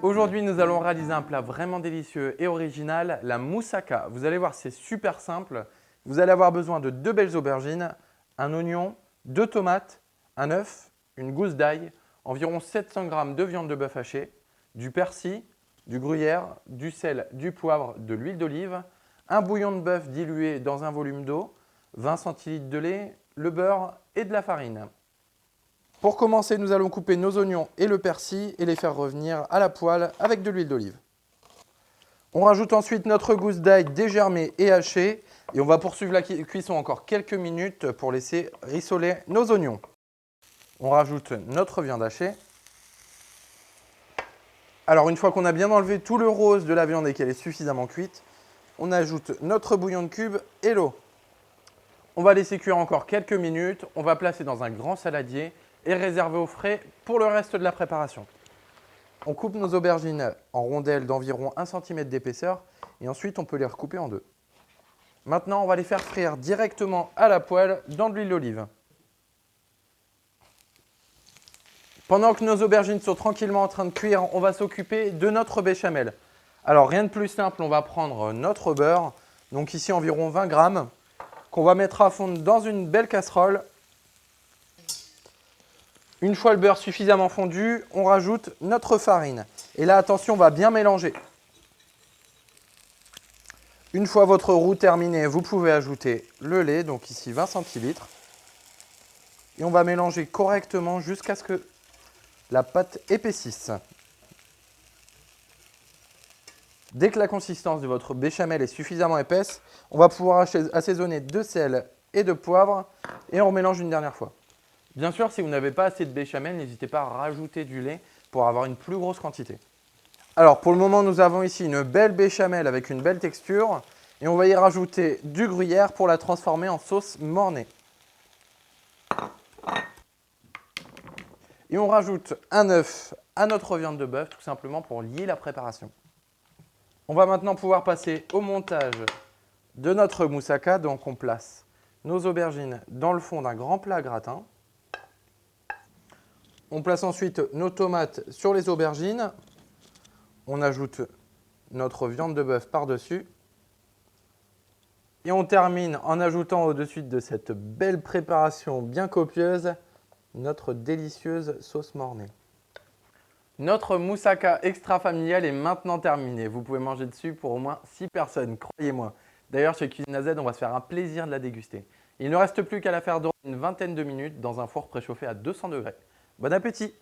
Aujourd'hui, nous allons réaliser un plat vraiment délicieux et original, la moussaka. Vous allez voir, c'est super simple. Vous allez avoir besoin de 2 belles aubergines, un oignon, 2 tomates, un œuf, une gousse d'ail, environ 700 g de viande de bœuf hachée, du persil, du gruyère, du sel, du poivre, de l'huile d'olive, un bouillon de bœuf dilué dans un volume d'eau, 20 centilitres de lait, le beurre et de la farine. Pour commencer, nous allons couper nos oignons et le persil et les faire revenir à la poêle avec de l'huile d'olive. On rajoute ensuite notre gousse d'ail dégermée et hachée et on va poursuivre la cuisson encore quelques minutes pour laisser rissoler nos oignons. On rajoute notre viande hachée. Alors une fois qu'on a bien enlevé tout le rose de la viande et qu'elle est suffisamment cuite, on ajoute notre bouillon de cube et l'eau. On va laisser cuire encore quelques minutes, on va placer dans un grand saladier et réserver au frais pour le reste de la préparation. On coupe nos aubergines en rondelles d'environ 1 cm d'épaisseur et ensuite on peut les recouper en deux. Maintenant, on va les faire frire directement à la poêle dans de l'huile d'olive. Pendant que nos aubergines sont tranquillement en train de cuire, on va s'occuper de notre béchamel. Alors rien de plus simple, on va prendre notre beurre, donc ici environ 20 g, qu'on va mettre à fondre dans une belle casserole. Une fois le beurre suffisamment fondu, on rajoute notre farine. Et là, attention, on va bien mélanger. Une fois votre roux terminé, vous pouvez ajouter le lait, donc ici 20 centilitres. Et on va mélanger correctement jusqu'à ce que la pâte épaississe. Dès que la consistance de votre béchamel est suffisamment épaisse, on va pouvoir assaisonner de sel et de poivre et on remélange une dernière fois. Bien sûr, si vous n'avez pas assez de béchamel, n'hésitez pas à rajouter du lait pour avoir une plus grosse quantité. Alors pour le moment, nous avons ici une belle béchamel avec une belle texture et on va y rajouter du gruyère pour la transformer en sauce mornay. Et on rajoute un œuf à notre viande de bœuf tout simplement pour lier la préparation. On va maintenant pouvoir passer au montage de notre moussaka. Donc on place nos aubergines dans le fond d'un grand plat gratin. On place ensuite nos tomates sur les aubergines. On ajoute notre viande de bœuf par-dessus. Et on termine en ajoutant au-dessus de cette belle préparation bien copieuse, notre délicieuse sauce mornay. Notre moussaka extra familial est maintenant terminé. Vous pouvez manger dessus pour au moins 6 personnes, croyez-moi. D'ailleurs, chez Cuisine AZ, on va se faire un plaisir de la déguster. Il ne reste plus qu'à la faire dorer une vingtaine de minutes dans un four préchauffé à 200 degrés. Bon appétit!